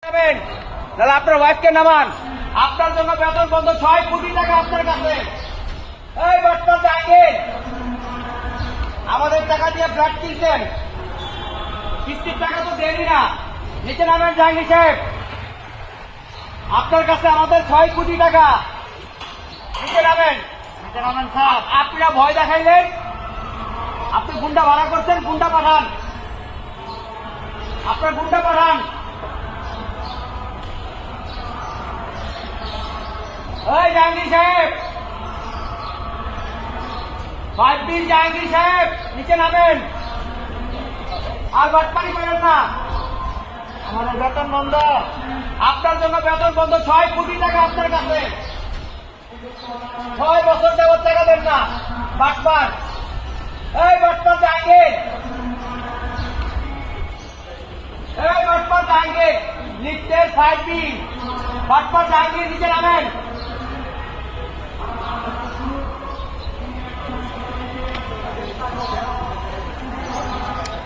তাহলে আপনার ওয়াইফকে নামান। আপনার জন্য বেতন বন্ধ 6 কোটি টাকা আপনার কাছে। এই বর্তমান জাহাঙ্গীর, আমাদের টাকা দিয়ে ফ্ল্যাট কিনছেন, কিস্তির টাকা তো দেনই না। নিচে নামেন জাহাঙ্গীর সাহেব, আপনার কাছে আমাদের 6 কোটি টাকা। নিচে নামেন স্যার। আপনারা ভয় দেখাইলেন, আপনি গুন্ডা ভাড়া করছেন, গুন্ডা পাঠান, আপনার গুন্ডা পাঠান। ওই জাহাঙ্গীর সাহেব, 5 দিন জাহাঙ্গীর সাহেব, নিচে নামেন। আর বাটপাড়ি করেন না, আমাদের বেতন বন্ধ। আপনার জন্য বেতন বন্ধ 6 কোটি টাকা আপনার কাছে। 6 বছর যাবত টাকা দেন না, বাটপার। এই বাটপার জাহাঙ্গীর, এই বাটপার জাহাঙ্গীর, লিফটের 5 দিন বাটপার জাহাঙ্গীর, নিচে নামেন।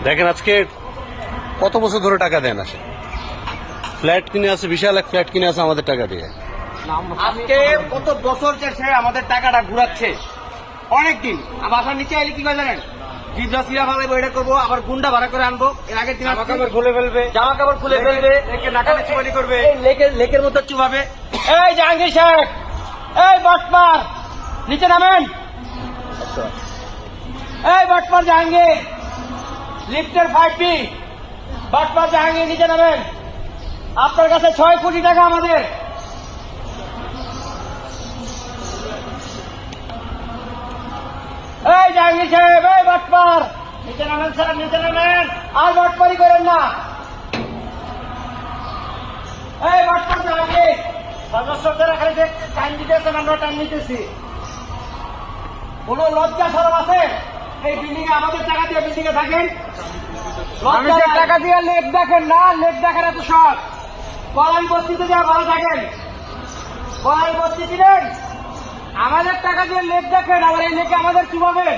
দেখেন আজকে কত বছর ধরে টাকা দেন আসে, ফ্ল্যাট কিনে আছে, বিশাল এক ফ্ল্যাট কিনে আছে আমাদের টাকা দিয়ে। আজকে কত বছর সে আমাদের টাকাটা ঘুরাচ্ছে, অনেকদিন। বাসার নিচে এলে কি করে জানেন, জিজ্ঞাসা ভালো বইটা করবো, আবার গুন্ডা ভাড়া করে আনবো। এর আগের দিন জামা কাপড় খুলে ফেলবে, নাকালে করবে, লেকের মধ্যে চুবাবে। এই জাহাঙ্গীর সাহেব, এই বাটপার, নিচে নামেন। এই বাটপার জাহাঙ্গীর, লিফটের 5 দিন বাটপার জাহাঙ্গীর, নিচে নামেন। আপনার কাছে 6 কোটি টাকা আমাদের। এই জাহাঙ্গীর সাহেব, এই বাটপার, নিচে নামেন স্যার, নিচে নামেন। আর বাটপারি করেন না। এই বাটপার জাহাঙ্গীর, সদস্যদের এখানে যে টাইম দিতেছেন, আমরা টাইম নিতেছি। কোন লজ্জা সরব আছে? এই বিল্ডিং এ আমাদের টাকা দিয়ে বিল্ডিং এ থাকেন, আমাদের টাকা দিয়ে লেক দেখেন না, লেক দেখার এত শখ। কলাই বস্তিতে যা ভালো থাকেন, কলাই বস্তি ছিলেন, আমাদের টাকা দিয়ে লেক দেখেন, আবার এই লেকে আমাদের চুবাবেন।